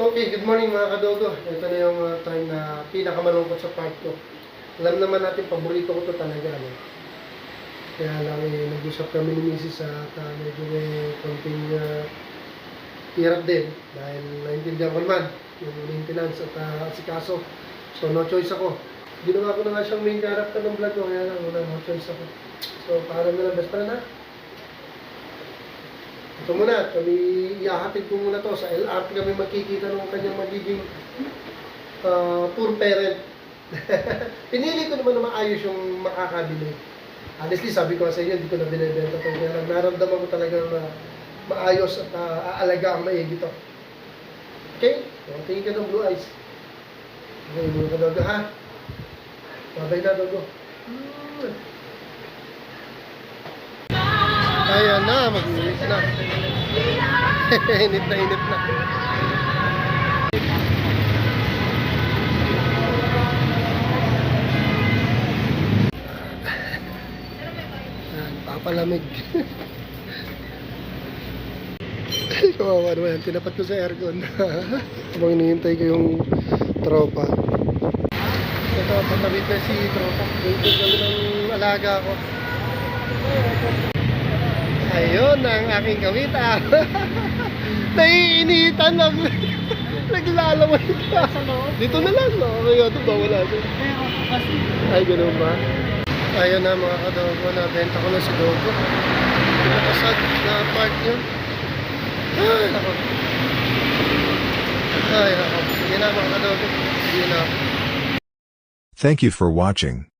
Okay, good morning mga kadogo. Ito na yung time na pinakamalungkot sa part ko. Alam naman natin, paborito ko to talaga. Ano? Kaya lang nag-usap kami ni Mrs. at medyo may konting hirap din. Dahil naintindihan ko naman yung maintenance at asikaso. So no choice ako. Ginawa ko na nga siyang main character ng vlog ko. Kaya lang wala, no choice ako. So parang na lang, best friend na. Ito muna, kami ihahatid ko muna to sa LRT kami magkikita ng kanyang magiging poor parent. Pinili ko naman na maayos yung makakabili. Honestly, sabi ko sa inyo, hindi ko na binibenta ito. Kaya naramdaman ko talaga na maayos at aalaga ang maigi ito. Okay? So, tingin ka ng blue eyes. Okay, muna ka dogo, ha? Babay na, dogo. Ayan na, mag-init na. Init na, init na. Papalamig. Kawawa naman, tinapat ko sa aircon. Habang hinihintay ko yung tropa. Ito, patawid na si tropa. Waiting kami ng alaga ko. Ayun ang aking kamita. Naiinitan lang. Naglalaway ka. Dito na lang, no? Kaya ito ba wala din? Ay, ganun ba? Ayun na mga kadogo. Nabenta ko na si Dogo. Pinakasad na part yun. Ay, nako. Ay, nako. Sige na mga kadogo. Sige na. Thank you for watching.